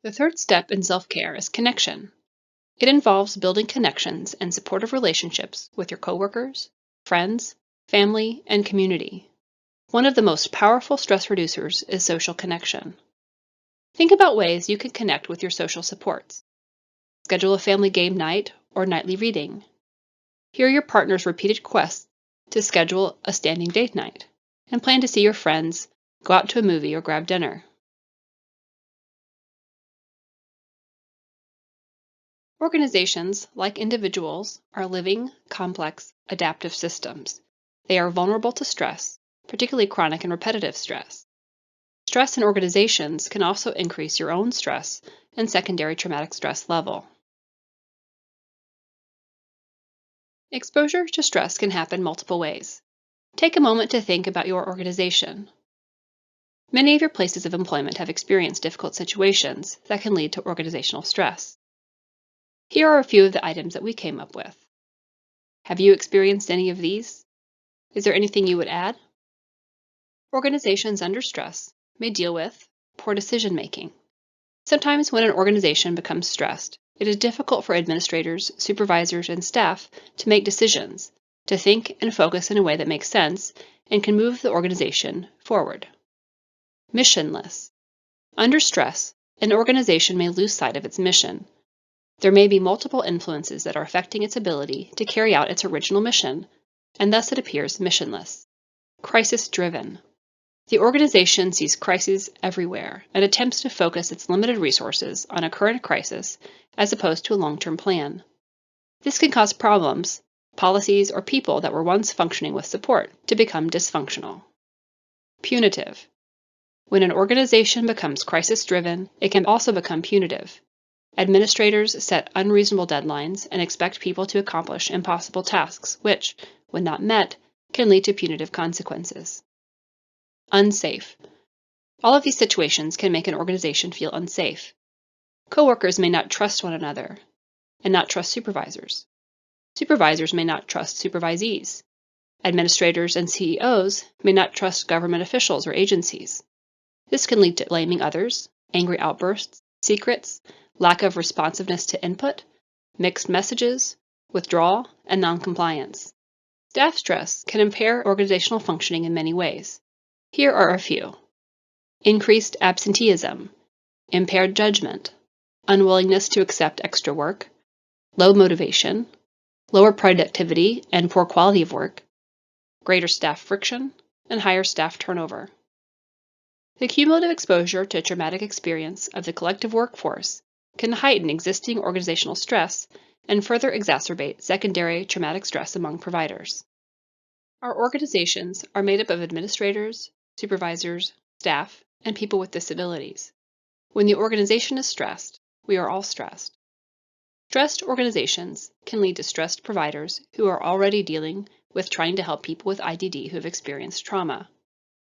The third step in self-care is connection. It involves building connections and supportive relationships with your coworkers, friends, family, and community. One of the most powerful stress reducers is social connection. Think about ways you can connect with your social supports. Schedule a family game night or nightly reading. Hear your partner's repeated requests to schedule a standing date night, and plan to see your friends, go out to a movie, or grab dinner. Organizations, like individuals, are living, complex, adaptive systems. They are vulnerable to stress, particularly chronic and repetitive stress. Stress in organizations can also increase your own stress and secondary traumatic stress level. Exposure to stress can happen multiple ways. Take a moment to think about your organization. Many of your places of employment have experienced difficult situations that can lead to organizational stress. Here are a few of the items that we came up with. Have you experienced any of these? Is there anything you would add? Organizations under stress may deal with poor decision making. Sometimes when an organization becomes stressed, it is difficult for administrators, supervisors, and staff to make decisions, to think and focus in a way that makes sense and can move the organization forward. Missionless. Under stress, an organization may lose sight of its mission. There may be multiple influences that are affecting its ability to carry out its original mission, and thus it appears missionless. Crisis-driven. The organization sees crises everywhere and attempts to focus its limited resources on a current crisis as opposed to a long-term plan. This can cause problems, policies, or people that were once functioning with support to become dysfunctional. Punitive. When an organization becomes crisis-driven, it can also become punitive. Administrators set unreasonable deadlines and expect people to accomplish impossible tasks, which, when not met, can lead to punitive consequences. Unsafe. All of these situations can make an organization feel unsafe. Coworkers may not trust one another and not trust supervisors. Supervisors may not trust supervisees. Administrators and CEOs may not trust government officials or agencies. This can lead to blaming others, angry outbursts, secrets, lack of responsiveness to input, mixed messages, withdrawal, and noncompliance. Staff stress can impair organizational functioning in many ways. Here are a few. Increased absenteeism, impaired judgment, unwillingness to accept extra work, low motivation, lower productivity and poor quality of work, greater staff friction, and higher staff turnover. The cumulative exposure to traumatic experience of the collective workforce can heighten existing organizational stress and further exacerbate secondary traumatic stress among providers. Our organizations are made up of administrators, supervisors, staff, and people with disabilities. When the organization is stressed, we are all stressed. Stressed organizations can lead to stressed providers who are already dealing with trying to help people with IDD who have experienced trauma.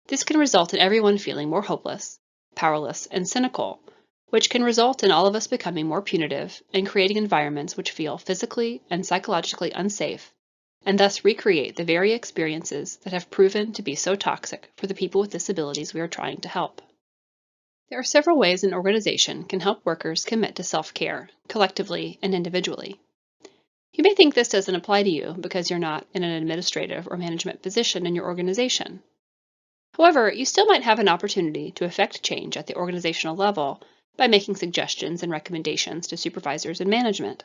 This can result in everyone feeling more hopeless, powerless, and cynical, which can result in all of us becoming more punitive and creating environments which feel physically and psychologically unsafe, and thus recreate the very experiences that have proven to be so toxic for the people with disabilities we are trying to help. There are several ways an organization can help workers commit to self-care, collectively and individually. You may think this doesn't apply to you because you're not in an administrative or management position in your organization. However, you still might have an opportunity to effect change at the organizational level by making suggestions and recommendations to supervisors and management.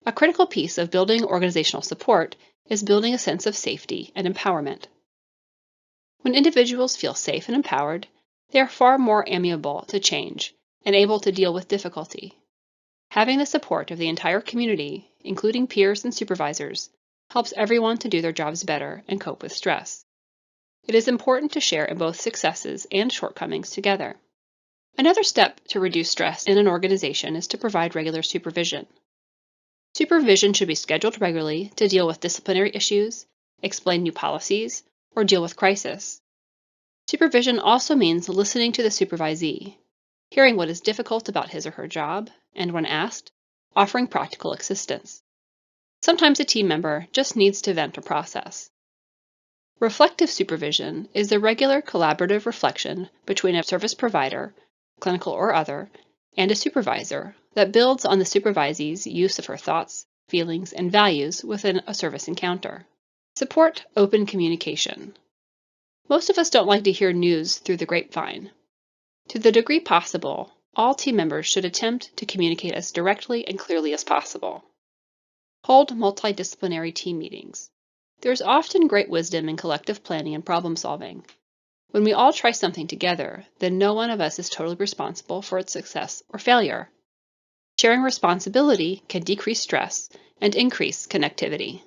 A critical piece of building organizational support is building a sense of safety and empowerment. When individuals feel safe and empowered, they are far more amenable to change and able to deal with difficulty. Having the support of the entire community, including peers and supervisors, helps everyone to do their jobs better and cope with stress. It is important to share in both successes and shortcomings together. Another step to reduce stress in an organization is to provide regular supervision. Supervision should be scheduled regularly to deal with disciplinary issues, explain new policies, or deal with crisis. Supervision also means listening to the supervisee, hearing what is difficult about his or her job, and when asked, offering practical assistance. Sometimes a team member just needs to vent or process. Reflective supervision is the regular collaborative reflection between a service provider, clinical or other, and a supervisor that builds on the supervisee's use of her thoughts, feelings, and values within a service encounter. Support open communication. Most of us don't like to hear news through the grapevine. To the degree possible, all team members should attempt to communicate as directly and clearly as possible. Hold multidisciplinary team meetings. There is often great wisdom in collective planning and problem solving. When we all try something together, then no one of us is totally responsible for its success or failure. Sharing responsibility can decrease stress and increase connectivity.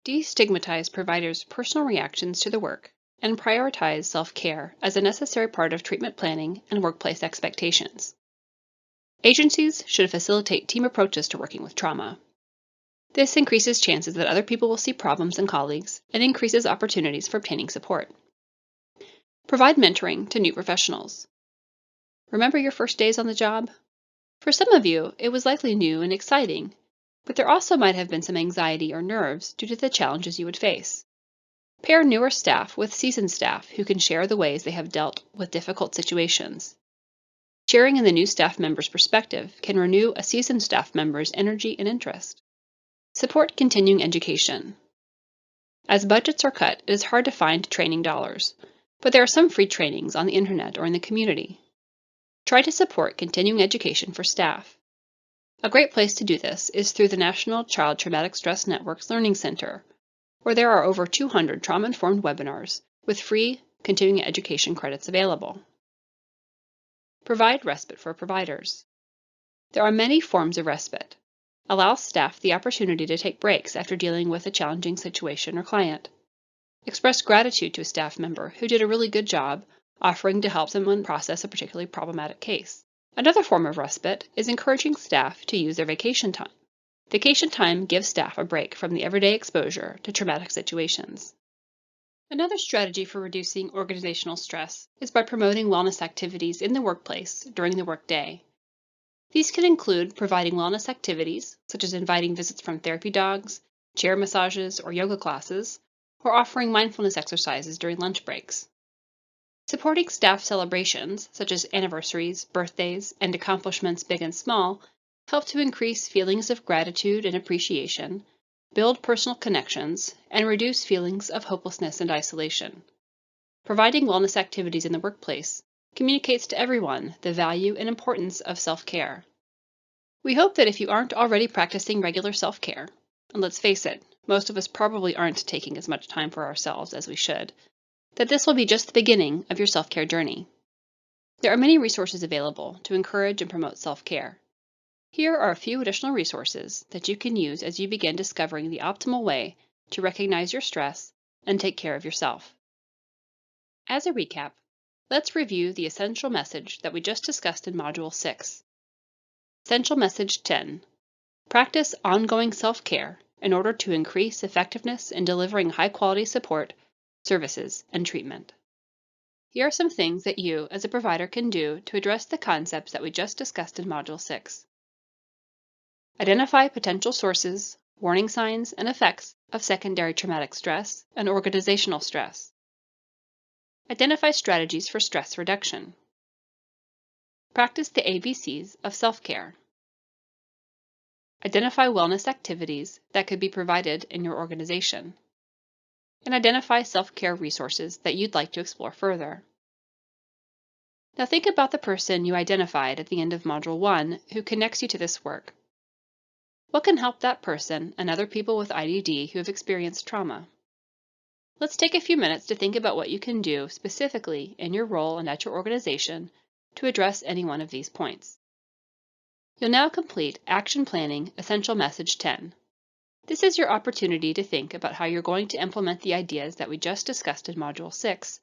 Destigmatize providers' personal reactions to the work and prioritize self-care as a necessary part of treatment planning and workplace expectations. Agencies should facilitate team approaches to working with trauma. This increases chances that other people will see problems in colleagues and increases opportunities for obtaining support. Provide mentoring to new professionals. Remember your first days on the job? For some of you, it was likely new and exciting, but there also might have been some anxiety or nerves due to the challenges you would face. Pair newer staff with seasoned staff who can share the ways they have dealt with difficult situations. Sharing in the new staff member's perspective can renew a seasoned staff member's energy and interest. Support continuing education. As budgets are cut, it is hard to find training dollars, but there are some free trainings on the internet or in the community. Try to support continuing education for staff. A great place to do this is through the National Child Traumatic Stress Network's Learning Center, where there are over 200 trauma-informed webinars with free continuing education credits available. Provide respite for providers. There are many forms of respite. Allow staff the opportunity to take breaks after dealing with a challenging situation or client. Express gratitude to a staff member who did a really good job offering to help someone process a particularly problematic case. Another form of respite is encouraging staff to use their vacation time. Vacation time gives staff a break from the everyday exposure to traumatic situations. Another strategy for reducing organizational stress is by promoting wellness activities in the workplace during the workday. These can include providing wellness activities, such as inviting visits from therapy dogs, chair massages, or yoga classes, or offering mindfulness exercises during lunch breaks. Supporting staff celebrations, such as anniversaries, birthdays, and accomplishments big and small, help to increase feelings of gratitude and appreciation, build personal connections, and reduce feelings of hopelessness and isolation. Providing wellness activities in the workplace communicates to everyone the value and importance of self-care. We hope that if you aren't already practicing regular self-care, and let's face it, most of us probably aren't taking as much time for ourselves as we should, that this will be just the beginning of your self-care journey. There are many resources available to encourage and promote self-care. Here are a few additional resources that you can use as you begin discovering the optimal way to recognize your stress and take care of yourself. As a recap, let's review the essential message that we just discussed in Module 6. Essential Message 10. Practice ongoing self-care in order to increase effectiveness in delivering high-quality support, services, and treatment. Here are some things that you, as a provider, can do to address the concepts that we just discussed in Module 6. Identify potential sources, warning signs, and effects of secondary traumatic stress and organizational stress. Identify strategies for stress reduction. Practice the ABCs of self-care. Identify wellness activities that could be provided in your organization. And identify self-care resources that you'd like to explore further. Now think about the person you identified at the end of Module 1 who connects you to this work. What can help that person and other people with IDD who have experienced trauma? Let's take a few minutes to think about what you can do specifically in your role and at your organization to address any one of these points. You'll now complete Action Planning Essential Message 10. This is your opportunity to think about how you're going to implement the ideas that we just discussed in Module 6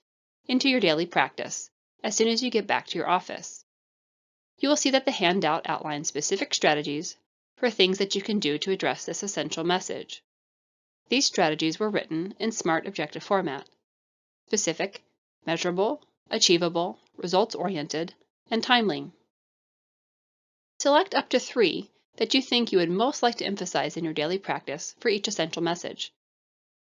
into your daily practice as soon as you get back to your office. You will see that the handout outlines specific strategies for things that you can do to address this essential message. These strategies were written in SMART objective format: specific, measurable, achievable, results-oriented, and timely. Select up to 3 that you think you would most like to emphasize in your daily practice for each essential message.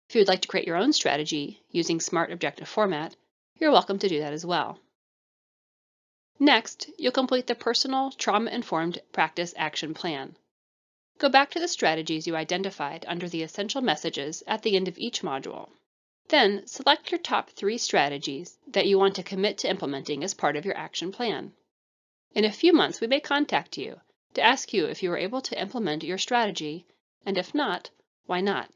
If you would like to create your own strategy using SMART objective format, you're welcome to do that as well. Next, you'll complete the personal trauma-informed practice action plan. Go back to the strategies you identified under the essential messages at the end of each module. Then, select your top 3 strategies that you want to commit to implementing as part of your action plan. In a few months, we may contact you to ask you if you were able to implement your strategy, and if not, why not.